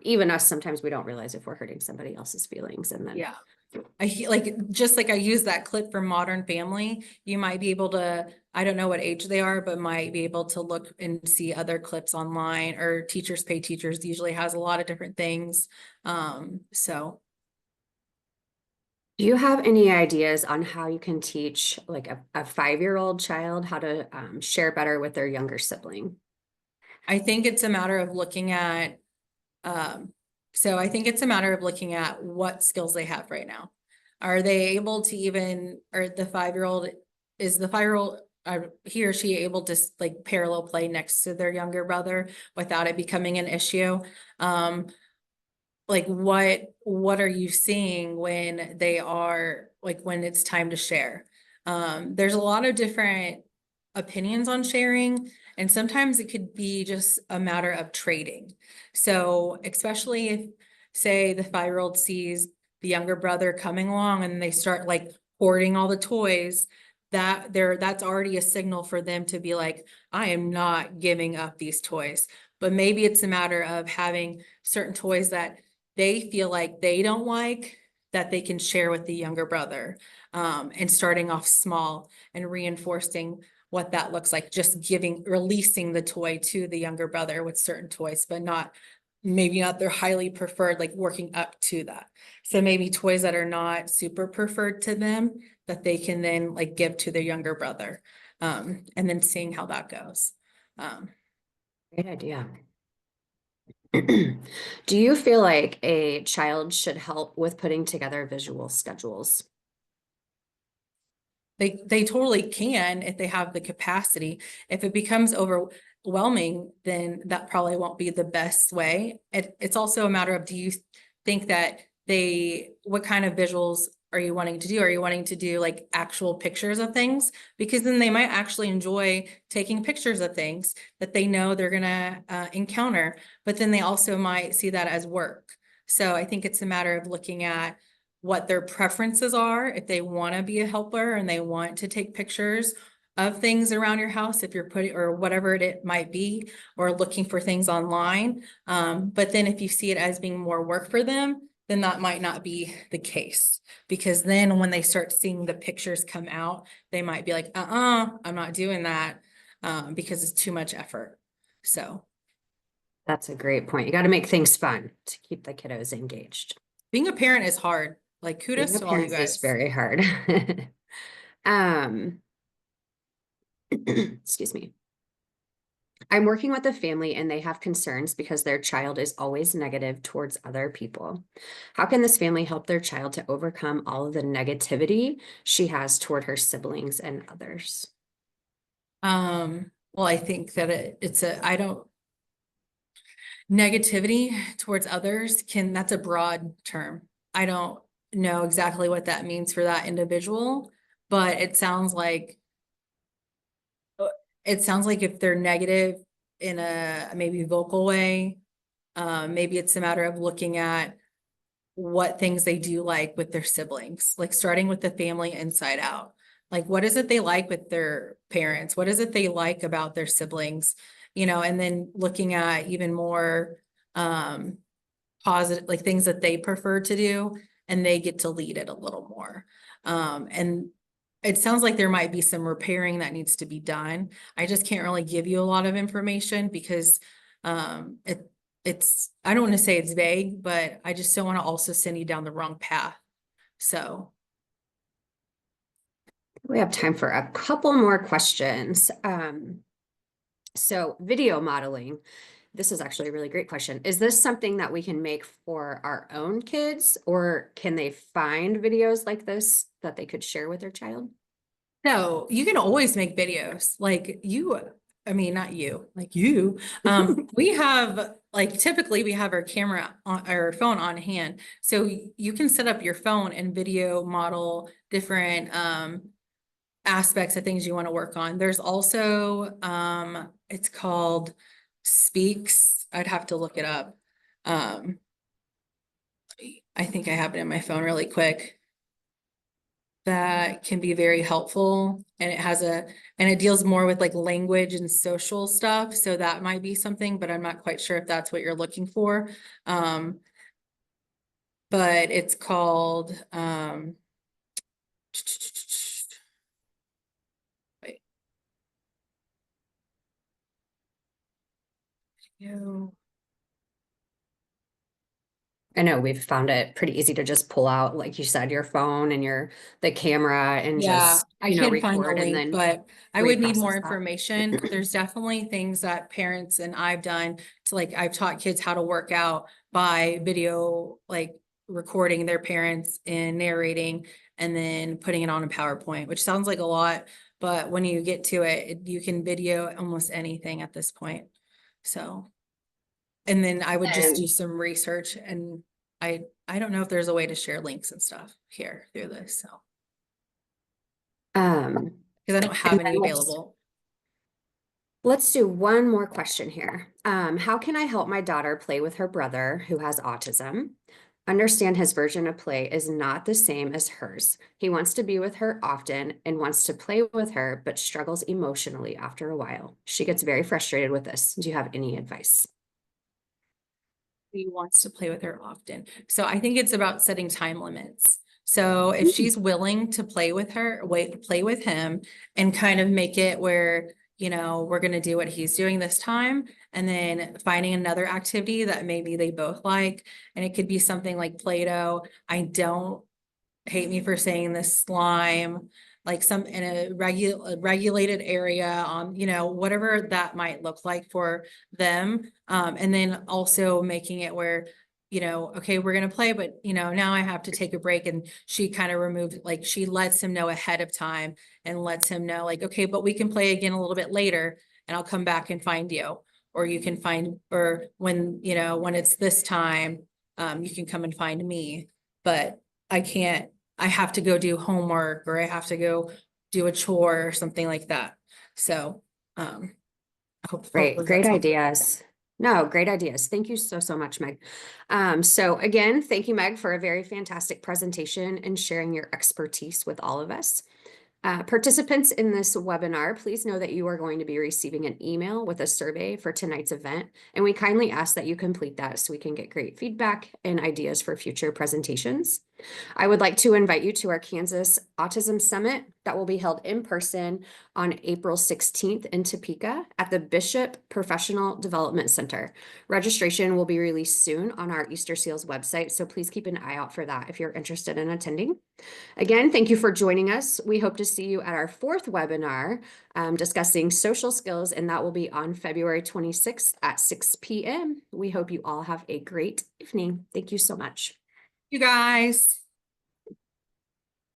even us, sometimes we don't realize if we're hurting somebody else's feelings. And then yeah, just like I use that clip from Modern Family, you might be able to, I don't know what age they are, but might be able to look and see other clips online, or Teachers Pay Teachers usually has a lot of different things. So. Do you have any ideas on how you can teach like a 5-year-old child how to share better with their younger sibling? I think it's a matter of looking at, what skills they have right now. Are they able to or the 5-year-old, he or she able to like parallel play next to their younger brother without it becoming an issue? Like what are you seeing when they are when it's time to share? There's a lot of different opinions on sharing, and sometimes it could be just a matter of trading. So especially if, say, the 5-year-old sees the younger brother coming along and they start like hoarding all the toys, that's already a signal for them to be like, I am not giving up these toys. But maybe it's a matter of having certain toys that they feel like they don't like, that they can share with the younger brother, and starting off small and reinforcing what that looks like, just releasing the toy to the younger brother with certain toys, but not maybe not their highly preferred, like working up to that. So maybe toys that are not super preferred to them that they can then like give to their younger brother. And then seeing how that goes. Great idea. Do you feel like a child should help with putting together visual schedules? They totally can if they have the capacity. If it becomes overwhelming, then that probably won't be the best way. It's also a matter of, do you think that what kind of visuals are you wanting to do? Are you wanting to do like actual pictures of things? Because then they might actually enjoy taking pictures of things that they know they're gonna encounter, but then they also might see that as work. So I think it's a matter of looking at what their preferences are, if they want to be a helper and they want to take pictures of things around your house, if you're putting, or whatever it might be, or looking for things online. But then if you see it as being more work for them, then that might not be the case. Because then when they start seeing the pictures come out, they might be like, I'm not doing that, because it's too much effort. So That's a great point. You got to make things fun to keep the kiddos engaged. being a parent is hard. Like kudos Being a to all you parent is guys. very hard. Excuse me. I'm working with a family and they have concerns because their child is always negative towards other people. How can this family help their child to overcome all of the negativity she has toward her siblings and others? Well, I think that negativity towards others that's a broad term. I don't know exactly what that means for that individual, but it sounds like if they're negative in a maybe vocal way, maybe it's a matter of looking at what things they do like with their siblings, like starting with the family inside out. Like, what is it they like with their parents? What is it they like about their siblings? And then looking at even more positive, like things that they prefer to do, and they get to lead it a little more. And it sounds like there might be some repairing that needs to be done. I just can't really give you a lot of information because it's, I don't want to say it's vague, but I just don't want to also send you down the wrong path. So. We have time for a couple more questions. So video modeling, this is actually a really great question. Is this something that we can make for our own kids, or can they find videos like this that they could share with their child? No, you can always make videos like not you, like you. We have typically we have our camera on our phone on hand. So you can set up your phone and video model different aspects of things you want to work on. There's also it's called Speaks. I'd have to look it up. I think I have it in my phone really quick. That can be very helpful, and it deals more with like language and social stuff. So that might be something, but I'm not quite sure if that's what you're looking for. But it's called wait. I know we've found it pretty easy to just pull out, like you said, your phone and the camera and just, I can't find the record and link, then but I would need more reprocess that. information. There's definitely things that parents and I've done to I've taught kids how to work out by video, like recording their parents and narrating and then putting it on a PowerPoint, which sounds like a lot, but when you get to it, you can video almost anything at this point. So. And then I would just do some research, and I don't know if there's a way to share links and stuff here through this, so. Because I don't have any available. Let's do one more question here. How can I help my daughter play with her brother who has autism? Understand his version of play is not the same as hers. He wants to be with her often and wants to play with her, but struggles emotionally after a while. She gets very frustrated with this. Do you have any advice? He wants to play with her often. So I think it's about setting time limits. So if she's willing to play with him and kind of make it where, we're going to do what he's doing this time, and then finding another activity that maybe they both like. And it could be something like Play-Doh. I don't hate me for saying this, slime, like some in a regulated area on, whatever that might look like for them. And then also making it where, okay, we're going to play, but now I have to take a break. And she kind of removed, like, she lets him know ahead of time and lets him know, like, okay, but we can play again a little bit later and I'll come back and find you. Or you can find, or when, when it's this time, you can come and find me. But I have to go do homework, or I have to go do a chore or something like that. So, Great, hopefully great that's helpful. ideas. No, great ideas. Thank you so, so much, Meg. So again, thank you, Meg, for a very fantastic presentation and sharing your expertise with all of us. Participants in this webinar, please know that you are going to be receiving an email with a survey for tonight's event, and we kindly ask that you complete that so we can get great feedback and ideas for future presentations. I would like to invite you to our Kansas Autism Summit that will be held in person on April 16th in Topeka at the Bishop Professional Development Center. Registration will be released soon on our Easter Seals website, so please keep an eye out for that if you're interested in attending. Again, thank you for joining us. We hope to see you at our fourth webinar discussing social skills, and that will be on February 26th at 6 p.m. We hope you all have a great evening. Thank you so much. You guys.